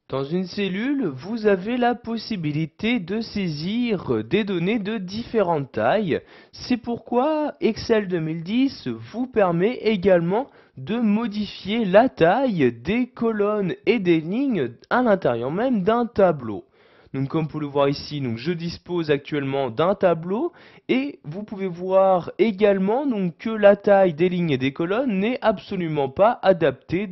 Dans une cellule, vous avez la possibilité de saisir des données de différentes tailles. C'est pourquoi Excel 2010 vous permet également de modifier la taille des colonnes et des lignes à l'intérieur même d'un tableau. Donc comme vous pouvez le voir ici, je dispose actuellement d'un tableau et vous pouvez voir également que la taille des lignes et des colonnes n'est absolument pas adaptée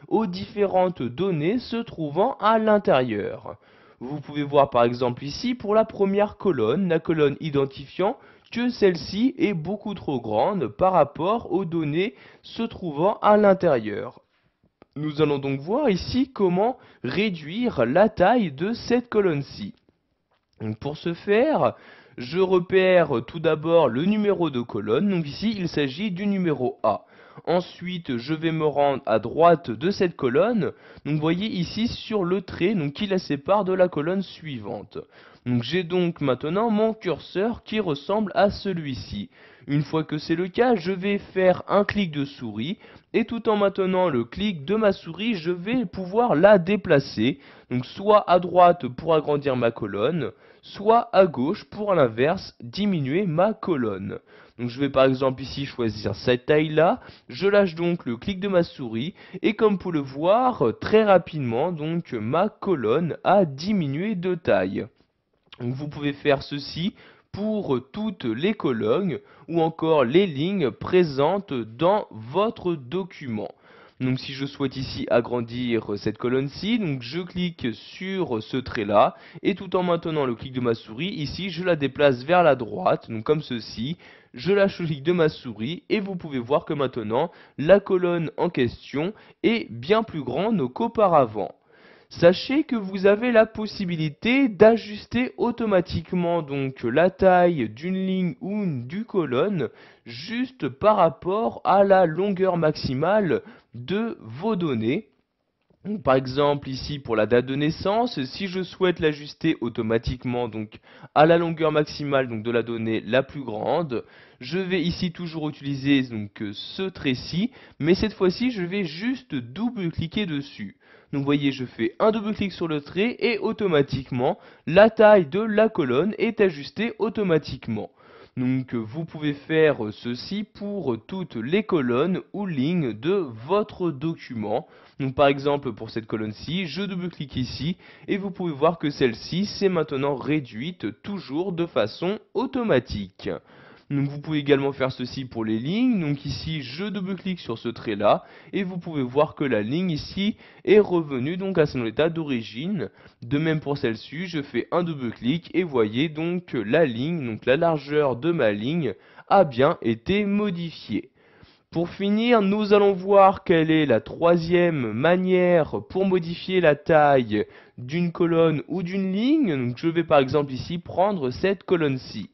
aux différentes données se trouvant à l'intérieur. Vous pouvez voir par exemple ici pour la première colonne, la colonne identifiant que celle-ci est beaucoup trop grande par rapport aux données se trouvant à l'intérieur. Nous allons donc voir ici comment réduire la taille de cette colonne-ci. Pour ce faire, je repère tout d'abord le numéro de colonne. Donc ici, il s'agit du numéro A. Ensuite, je vais me rendre à droite de cette colonne. Donc vous voyez ici sur le trait qui la sépare de la colonne suivante. Donc j'ai donc maintenant mon curseur qui ressemble à celui-ci. Une fois que c'est le cas, je vais faire un clic de souris et tout en maintenant le clic de ma souris, je vais pouvoir la déplacer. Donc soit à droite pour agrandir ma colonne, soit à gauche pour à l'inverse diminuer ma colonne. Donc je vais par exemple ici choisir cette taille-là, je lâche donc le clic de ma souris et comme vous pouvez le voir très rapidement ma colonne a diminué de taille. Donc vous pouvez faire ceci pour toutes les colonnes ou encore les lignes présentes dans votre document. Donc si je souhaite ici agrandir cette colonne-ci, je clique sur ce trait-là et tout en maintenant le clic de ma souris, ici je la déplace vers la droite, donc comme ceci. Je lâche le clic de ma souris et vous pouvez voir que maintenant la colonne en question est bien plus grande qu'auparavant. Sachez que vous avez la possibilité d'ajuster automatiquement la taille d'une ligne ou d'une colonne juste par rapport à la longueur maximale de vos données. Donc, par exemple ici pour la date de naissance, si je souhaite l'ajuster automatiquement à la longueur maximale de la donnée la plus grande, je vais ici toujours utiliser ce trait-ci, mais cette fois-ci je vais juste double-cliquer dessus. Donc vous voyez, je fais un double-clic sur le trait et automatiquement la taille de la colonne est ajustée automatiquement. Donc vous pouvez faire ceci pour toutes les colonnes ou lignes de votre document. Donc par exemple pour cette colonne-ci, je double-clique ici et vous pouvez voir que celle-ci s'est maintenant réduite toujours de façon automatique. Donc vous pouvez également faire ceci pour les lignes. Donc ici je double-clique sur ce trait là et vous pouvez voir que la ligne ici est revenue à son état d'origine. De même pour celle-ci, je fais un double-clic et voyez que la ligne, la largeur de ma ligne a bien été modifiée. Pour finir, nous allons voir quelle est la troisième manière pour modifier la taille d'une colonne ou d'une ligne. Donc je vais par exemple ici prendre cette colonne-ci.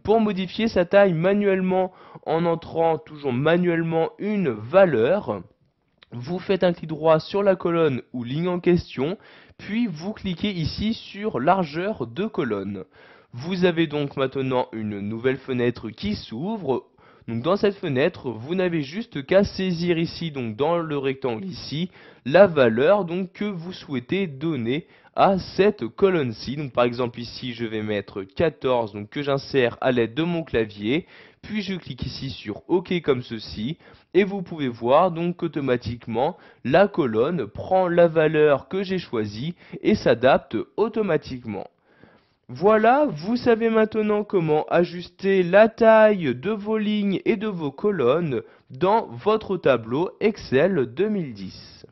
Pour modifier sa taille manuellement en entrant toujours manuellement une valeur, vous faites un clic droit sur la colonne ou ligne en question, puis vous cliquez ici sur largeur de colonne. Vous avez donc maintenant une nouvelle fenêtre qui s'ouvre. Donc dans cette fenêtre, vous n'avez juste qu'à saisir ici, dans le rectangle ici, la valeur que vous souhaitez donner à cette colonne-ci. Donc par exemple ici, je vais mettre 14, que j'insère à l'aide de mon clavier. Puis je clique ici sur OK comme ceci. Et vous pouvez voir qu'automatiquement, la colonne prend la valeur que j'ai choisie et s'adapte automatiquement. Voilà, vous savez maintenant comment ajuster la taille de vos lignes et de vos colonnes dans votre tableau Excel 2010.